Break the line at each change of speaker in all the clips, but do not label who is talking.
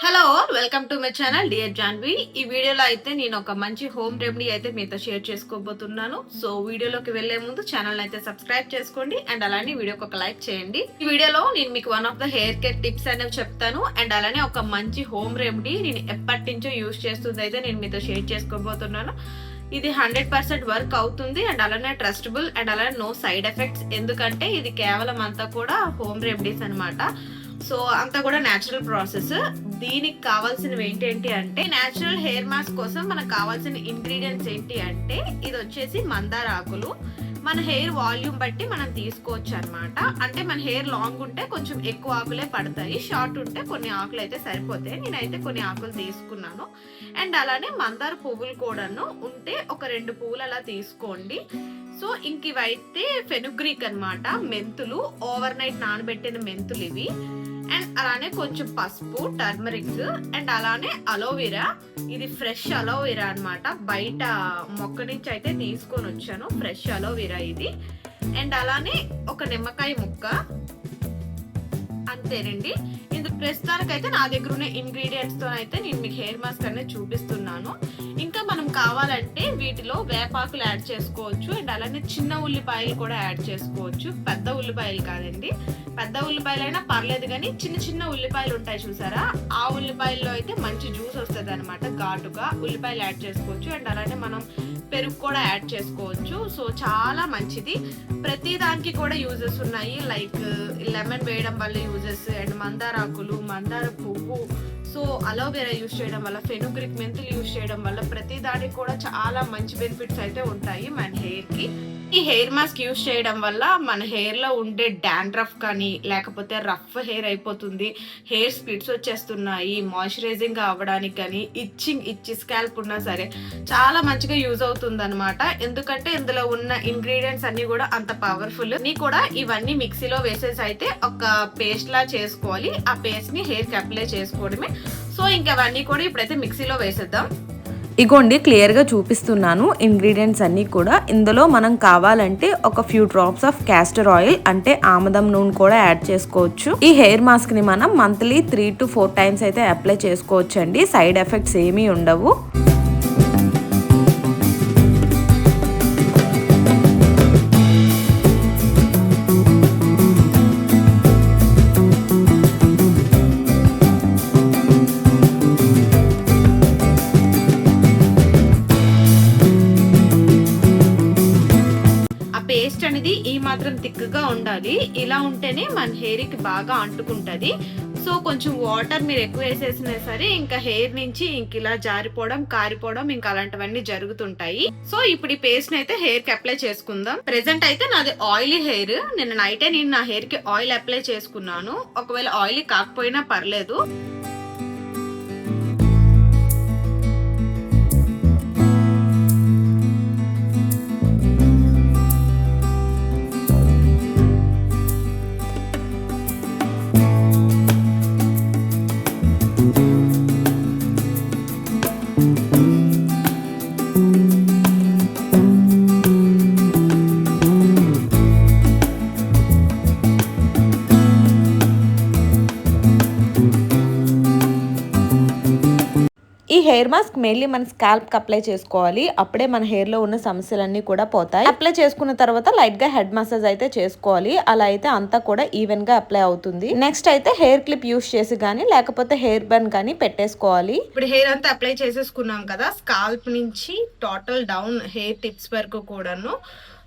Hello all welcome to my channel dear Janvi. ఈ వీడియోలో అయితే నేను ఒక మంచి హోమ్ రెమెడీ అయితే మీతో షేర్ చేసుకోబోతున్నాను. సో వీడియోలోకి వెళ్లే ముందు ఛానల్ అయితే సబ్స్క్రైబ్ చేసుకోండి అండ్ అలానే వీడియోకి ఒక లైక్ చేయండి. ఈ వీడియోలో నేను మీకు one of the hair care tips అనేవి చెప్తాను అండ్ అలానే ఒక మంచి హోమ్ రెమెడీ నేను ఎప్పటి నుంచో యూజ్ చేస్తుంది అయితే నేను మీతో షేర్ చేసుకోబోతున్నాను. ఇది 100% వర్క్ అవుతుంది అండ్ అలానే ట్రస్టబుల్ అండ్ అలానే నో సైడ్ ఎఫెక్ట్స్. ఎందుకంటే ఇది కేవలం అంతా కూడా హోమ్ రెమెడీస్ అనమాట. సో అంతా కూడా న్యాచురల్ ప్రాసెస్. దీనికి కావాల్సినవి ఏంటి అంటే న్యాచురల్ హెయిర్ మాస్క్ కోసం మనకు కావాల్సిన ఇంగ్రీడియంట్స్ ఏంటి అంటే ఇది వచ్చేసి మందార ఆకులు. మన హెయిర్ వాల్యూమ్ బట్టి మనం తీసుకోవచ్చు అనమాట. అంటే మన హెయిర్ లాంగ్ ఉంటే కొంచెం ఎక్కువ ఆకులే పడతాయి, షార్ట్ ఉంటే కొన్ని ఆకులు అయితే సరిపోతాయి. నేనైతే కొన్ని ఆకులు తీసుకున్నాను. అండ్ అలానే మందార పువ్వులు కూడాను ఉంటే ఒక 2 పువ్వులు అలా తీసుకోండి. సో ఇంక ఇవైతే ఫెనుగ్రీక్ అనమాట, మెంతులు, ఓవర్ నైట్ నానబెట్టిన మెంతులు ఇవి. అండ్ అలానే కొంచెం పసుపు, టర్మరిక్ అండ్ అలానే అలోవెరా. ఇది ఫ్రెష్ అలోవెరా అనమాట, బయట మొక్క నుంచి అయితే తీసుకొని వచ్చాను ఫ్రెష్ అలోవెరా ఇది. అండ్ అలానే ఒక నిమ్మకాయ ముక్క, అంతేనండి. ఇది ప్రస్తుతానికైతే నా దగ్గర ఉన్న ఇంగ్రీడియంట్స్ తో అయితే నేను మీకు హెయిర్ మాస్క్ అనేది చూపిస్తున్నాను. ఇంకా మనం కావాలంటే వీటిలో వేపాకులు యాడ్ చేసుకోవచ్చు అండ్ అలానే చిన్న ఉల్లిపాయలు కూడా యాడ్ చేసుకోవచ్చు. పెద్ద ఉల్లిపాయలు కాదండి, పెద్ద ఉల్లిపాయలు అయినా పర్లేదు, కానీ చిన్న చిన్న ఉల్లిపాయలు ఉంటాయి చూసారా, ఆ ఉల్లిపాయల్లో అయితే మంచి జ్యూస్ వస్తుంది అనమాట. ఘాటుగా ఉల్లిపాయలు యాడ్ చేసుకోవచ్చు అండ్ అలానే మనం పెరుగు కూడా యాడ్ చేసుకోవచ్చు. సో చాలా మంచిది. ప్రతి దానికి కూడా యూజెస్ ఉన్నాయి, లైక్ లెమన్ వేయడం వల్ల యూజెస్ అండ్ మందార ఆకులు, మందార పువ్వు, సో అలోవెరా యూజ్ చేయడం వల్ల, ఫెనుగ్రిక్ మెంతులు యూజ్ చేయడం వల్ల ప్రతి దానికి కూడా చాలా మంచి బెనిఫిట్స్ అయితే ఉంటాయి మన హెయిర్ కి. ఈ హెయిర్ మాస్క్ యూజ్ చేయడం వల్ల మన హెయిర్ లో ఉండే డాండ్రఫ్ కానీ లేకపోతే రఫ్ హెయిర్ అయిపోతుంది, హెయిర్ స్ప్లిట్స్ వచ్చేస్తున్నాయి, మాయిశ్చరైజింగ్ అవ్వడానికి కానీ, ఇచ్చి స్కాల్ప్ ఉన్నా సరే చాలా మంచిగా యూజ్ అవుతుంది అనమాట. ఎందుకంటే ఇందులో ఉన్న ఇంగ్రీడియంట్స్ అన్ని కూడా అంత పవర్ఫుల్. ని కూడా ఇవన్నీ మిక్సీలో వేసేసి అయితే ఒక పేస్ట్ లా చేసుకోవాలి. ఆ పేస్ట్ ని హెయిర్ కి అప్లై చేసుకోవడమే. సో ఇంకవన్నీ కూడా ఇప్పుడైతే మిక్సీలో వేసేద్దాం.
ఇగోండి క్లియర్గా చూపిస్తున్నాను ఇంగ్రీడియంట్స్ అన్నీ కూడా. ఇందులో మనం కావాలంటే ఒక few drops of castor oil అంటే ఆముదం నూనె కూడా యాడ్ చేసుకోవచ్చు. ఈ హెయిర్ మాస్క్ ని మనం మంత్లీ 3 to 4 టైమ్స్ అయితే అప్లై చేసుకోవచ్చు అండి. సైడ్ ఎఫెక్ట్స్ ఏమీ ఉండవు.
పేస్ట్ అనేది ఈ మాత్రం థిక్గా ఉండాలి. ఇలా ఉంటేనే మన హెయిర్ కి బాగా అంటుకుంటది. సో కొంచెం వాటర్ మీరు ఎక్కువ వేసేసినా సరే ఇంకా హెయిర్ నుంచి ఇంక ఇలా జారిపోవడం, కారిపోవడం ఇంకా అలాంటివన్నీ జరుగుతుంటాయి. సో ఇప్పుడు ఈ పేస్ట్ అయితే హెయిర్ కి అప్లై చేసుకుందాం. ప్రెసెంట్ అయితే నాది ఆయిలీ హెయిర్. నేను నైటే నా హెయిర్ కి ఆయిల్ అప్లై చేసుకున్నాను. ఒకవేళ ఆయిలీ కాకపోయినా పర్లేదు.
ఈ హెయిర్ మాస్క్ మెయిన్లీ మన స్కాల్ప్ కి అప్లై చేసుకోవాలి. అప్పుడే మన హెయిర్ లో ఉన్న సమస్యలన్నీ కూడా పోతాయి. అప్లై చేసుకున్న తర్వాత లైట్ గా హెడ్ మసాజ్ అయితే చేసుకోవాలి. అలా అయితే అంతా కూడా ఈవెన్ గా అప్లై అవుతుంది. నెక్స్ట్ అయితే హెయిర్ క్లిప్ యూస్ చేసి కానీ లేకపోతే హెయిర్ బన్ కానీ పెట్టేసుకోవాలి.
ఇప్పుడు హెయిర్ అంతా అప్లై చేసేసుకున్నాం కదా, స్కాల్ప్ నుంచి టోటల్ డౌన్ హెయిర్ టిప్స్ వరకు కూడాను.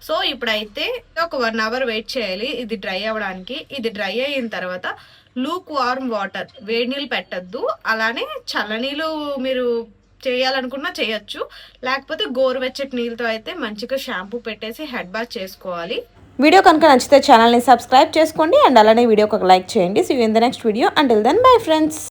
సో ఇప్పుడైతే ఒక 1 hour వెయిట్ చేయాలి ఇది డ్రై అవ్వడానికి. ఇది డ్రై అయిన తర్వాత లూక్ వార్మ్ వాటర్, వేడి నీళ్ళు పెట్టద్దు. అలానే చల్లనీళ్ళు మీరు చేయాలనుకున్నా చేయొచ్చు, లేకపోతే గోరువెచ్చటి నీళ్ళతో అయితే మంచిగా షాంపూ పెట్టేసి హెడ్ బాత్ చేసుకోవాలి.
వీడియో కనుక నచ్చితే ఛానల్ని సబ్స్క్రైబ్ చేసుకోండి అండ్ అలానే వీడియోకి ఒక లైక్ చేయండి. See you in the next video. Until then bye friends.